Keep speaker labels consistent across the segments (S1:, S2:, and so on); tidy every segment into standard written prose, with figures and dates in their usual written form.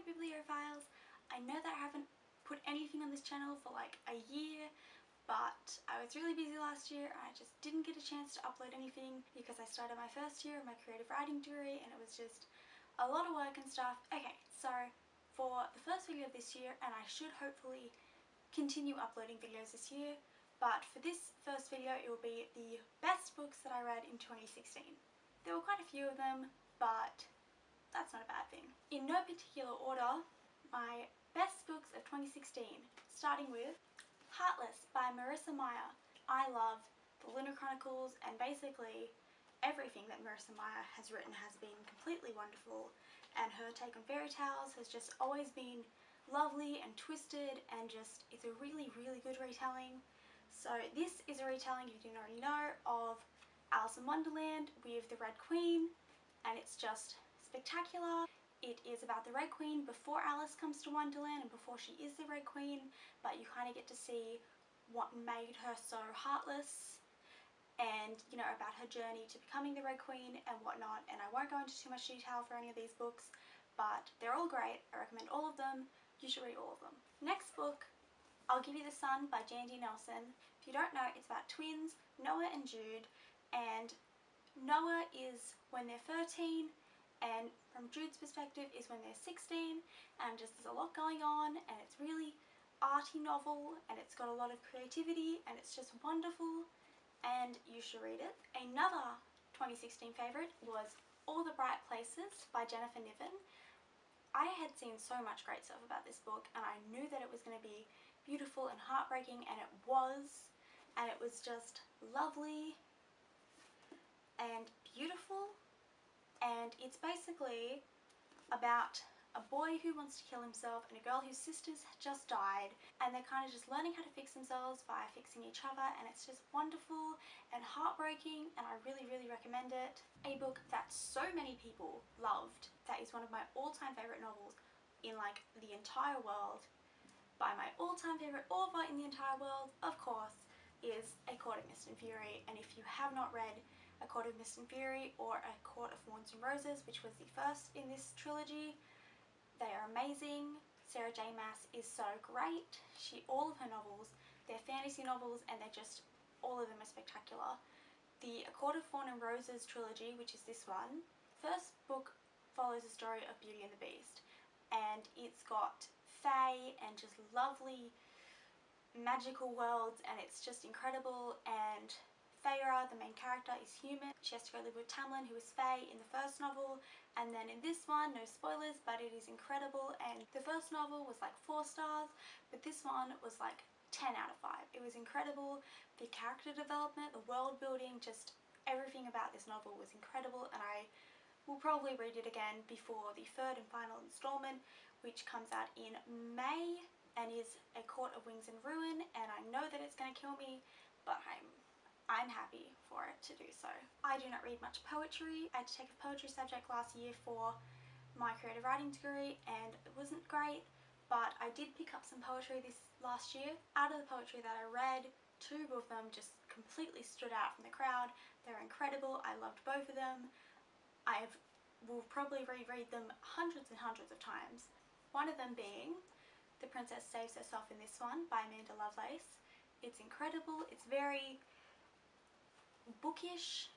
S1: bibliophiles. I know that I haven't put anything on this channel for like a year, but I was really busy last year and I just didn't get a chance to upload anything because I started my first year of my creative writing degree and it was just a lot of work and stuff. Okay, so for the first video of this year, and I should hopefully continue uploading videos this year, but for this first video it will be the best books that I read in 2016. There were quite a few of them, but that's not a bad thing. In no particular order, my best books of 2016, starting with Heartless by Marissa Meyer. I love the Lunar Chronicles and basically everything that Marissa Meyer has written has been completely wonderful, and her take on fairy tales has just always been lovely and twisted, and just it's a really good retelling. So this is a retelling, if you didn't already know, of Alice in Wonderland with the Red Queen, and it's just spectacular. It is about the Red Queen before Alice comes to Wonderland and before she is the Red Queen, but you kind of get to see what made her so heartless and, you know, about her journey to becoming the Red Queen and whatnot. And I won't go into too much detail for any of these books, but they're all great. I recommend all of them. You should read all of them. Next book, I'll Give You the Sun by Jandy Nelson. If you don't know, it's about twins, Noah and Jude, and Noah is when they're 13 and from Jude's perspective is when they're 16, and just there's a lot going on and it's really arty novel and it's got a lot of creativity and it's just wonderful and you should read it. Another 2016 favourite was All the Bright Places by Jennifer Niven. I had seen so much great stuff about this book and I knew that it was going to be beautiful and heartbreaking, and it was just lovely and beautiful, and it's basically about a boy who wants to kill himself and a girl whose sisters had just died, and they're kind of just learning how to fix themselves by fixing each other, and it's just wonderful and heartbreaking, and I really recommend it. A book that so many people loved, that is one of my all-time favourite novels in like the entire world, by my all-time favourite author in the entire world, of course, is A Court of Mist and Fury. And if you have not read A Court of Mist and Fury or A Court of Thorns and Roses, which was the first in this trilogy, they are amazing. Sarah J. Maas is so great. All of her novels, they're fantasy novels and they're just, all of them are spectacular. The A Court of Thorns and Roses trilogy, which is this one, first book follows the story of Beauty and the Beast, and it's got fae and just lovely magical worlds, and it's just incredible. And Feyre, the main character, is human. She has to go live with Tamlin, who is fae in the first novel, and then in this one, no spoilers, but it is incredible. And the first novel was like 4 stars, but this one was like 10 out of 5. It was incredible. The character development, the world building, just everything about this novel was incredible, and I will probably read it again before the 3rd and final installment, which comes out in May and is A Court of Wings and Ruin, and I know that it's going to kill me, but I'm happy for it to do so. I do not read much poetry. I had to take a poetry subject last year for my creative writing degree and it wasn't great, but I did pick up some poetry this last year. Out of the poetry that I read, 2 of them just completely stood out from the crowd. They're incredible. I loved both of them. Will probably reread them hundreds and hundreds of times. One of them being The Princess Saves Herself in This One by Lovelace. It's incredible. It's very bookish,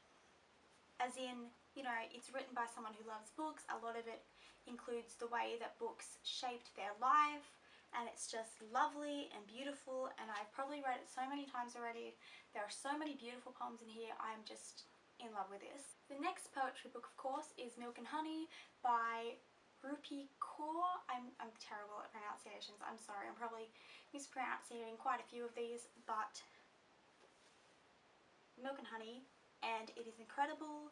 S1: as in, you know, it's written by someone who loves books. A lot of it includes the way that books shaped their life, and it's just lovely and beautiful, and I've probably read it so many times already. There are so many beautiful poems in here. I'm just in love with this. The next poetry book, of course, is Milk and Honey by Rupi Kaur. I'm terrible at pronunciations, I'm sorry. I'm probably mispronouncing quite a few of these, but Milk and Honey, and it is incredible,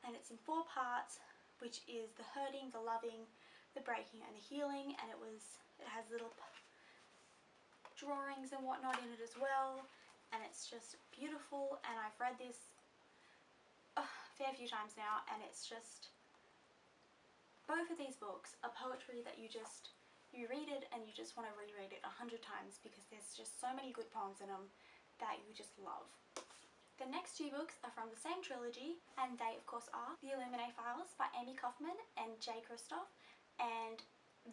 S1: and it's in 4 parts, which is the hurting, the loving, the breaking, and the healing, and it has little drawings and whatnot in it as well, and it's just beautiful. And I've read this a fair few times now, and it's just, both of these books are poetry that you read it and you just want to reread it 100 times because there's just so many good poems in them that you just love. The next 2 books are from the same trilogy, and they of course are The Illuminae Files by Amie Kaufman and Kristoff, and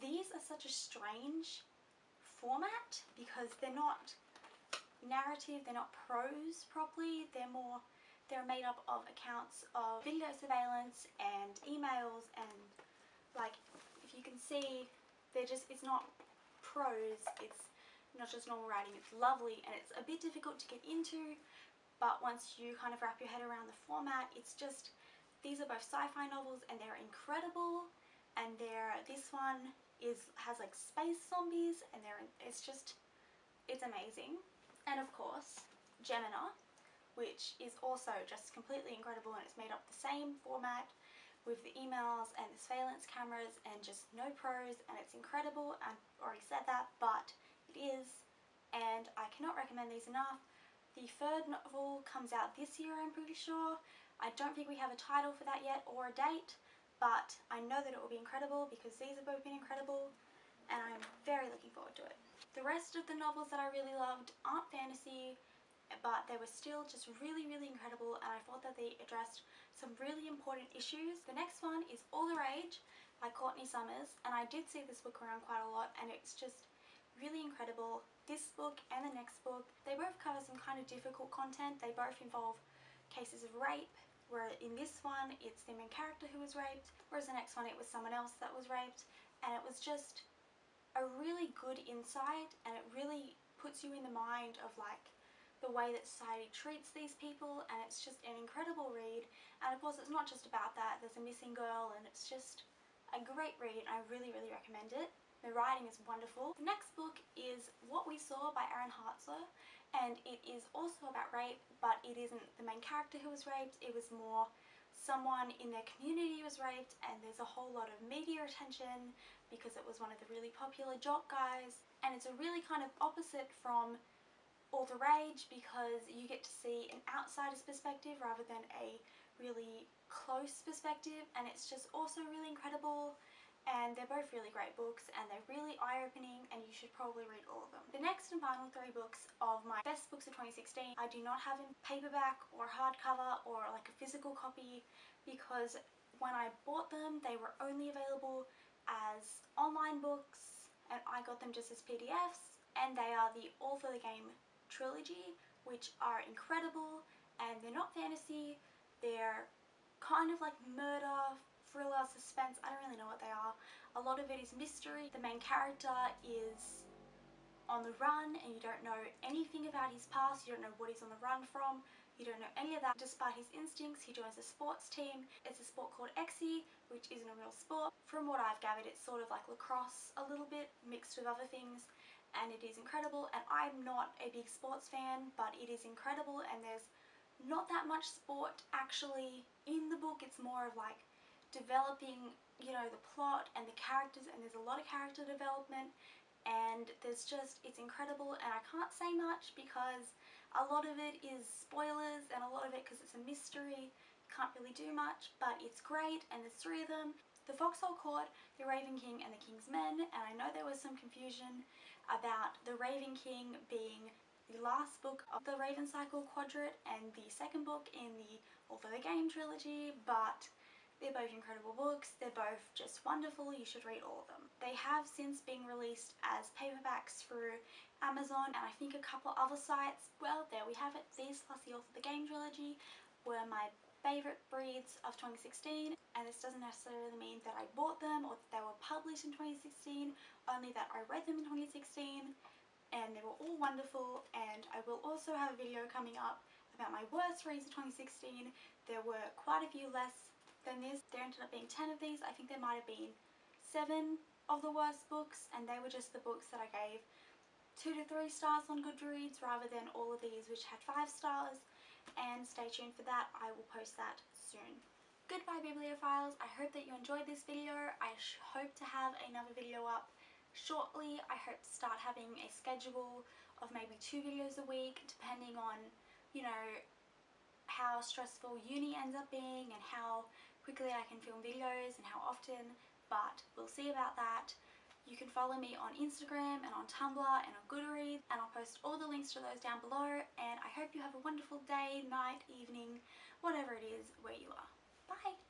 S1: these are such a strange format because they're not narrative, they're not prose properly, they're made up of accounts of video surveillance and emails, and like if you can see, it's not prose, it's not just normal writing, it's lovely, and it's a bit difficult to get into, but once you kind of wrap your head around the format, it's just, these are both sci-fi novels and they're incredible, and this one has like space zombies, and it's amazing. And of course, Gemina, which is also just completely incredible, and it's made up the same format with the emails and the surveillance cameras and just no prose, and it's incredible. I've already said that, but it is, and I cannot recommend these enough. The third novel comes out this year, I'm pretty sure. I don't think we have a title for that yet or a date, but I know that it will be incredible because these have both been incredible, and I'm very looking forward to it. The rest of the novels that I really loved aren't fantasy, but they were still just really, really incredible, and I thought that they addressed some really important issues. The next one is All the Rage by Courtney, and I did see this book around quite a lot, and it's just really incredible. This book and the next book, they both cover some kind of difficult content. They both involve cases of rape, where in this one it's the main character who was raped, whereas the next one it was someone else that was raped, and it was just a really good insight, and it really puts you in the mind of like the way that society treats these people, and it's just an incredible read. And of course it's not just about that, there's a missing girl, and it's just a great read, and I really, really recommend it. The writing is wonderful. The next book is What We Saw by Hartzler, and it is also about rape, but it isn't the main character who was raped, it was more someone in their community was raped, and there's a whole lot of media attention because it was one of the really popular jock guys, and it's a really kind of opposite from All the Rage because you get to see an outsider's perspective rather than a really close perspective, and it's just also really incredible, and they're both really great books, and they're really eye-opening, and you should probably read all of them. The next and final 3 books of my best books of 2016 I do not have in paperback or hardcover or like a physical copy, because when I bought them they were only available as online books, and I got them just as PDFs, and they are the All for the Game trilogy, which are incredible, and they're not fantasy, they're kind of like murder, thriller, suspense, I don't really know what they are. A lot of it is mystery. The main character is on the run and you don't know anything about his past, you don't know what he's on the run from, you don't know any of that. Despite his instincts, he joins a sports team. It's a sport called Exie, which isn't a real sport. From what I've gathered, it's sort of like lacrosse a little bit, mixed with other things, and it is incredible. And I'm not a big sports fan, but it is incredible, and there's not that much sport actually in the book. It's more of like developing, you know, the plot and the characters, and there's a lot of character development, and it's incredible. And I can't say much because a lot of it is spoilers, and a lot of it, because it's a mystery, can't really do much, but it's great. And there's 3 of them: The Foxhole Court, The Raven King, and The King's Men. And I know there was some confusion about The Raven King being the last book of the Raven Cycle Quadrant and the second book in the All for the Game trilogy, but they're both incredible books. They're both just wonderful. You should read all of them. They have since been released as paperbacks through Amazon and I think a couple other sites. Well, there we have it. These plus the All for the Game trilogy were my favourite reads of 2016, and this doesn't necessarily mean that I bought them or that they were published in 2016, only that I read them in 2016, and they were all wonderful. And I will also have a video coming up about my worst reads of 2016. There were quite a few less than this. There ended up being 10 of these. I think there might have been 7 of the worst books, and they were just the books that I gave 2 to 3 stars on Goodreads rather than all of these which had 5 stars. And stay tuned for that. I will post that soon. Goodbye bibliophiles. I hope that you enjoyed this video. I hope to have another video up shortly. I hope to start having a schedule of maybe 2 videos a week, depending on, you know, how stressful uni ends up being and how quickly I can film videos and how often, but we'll see about that. You can follow me on Instagram and on Tumblr and on Goodreads, and I'll post all the links to those down below. And I hope you have a wonderful day, night, evening, whatever it is where you are. Bye!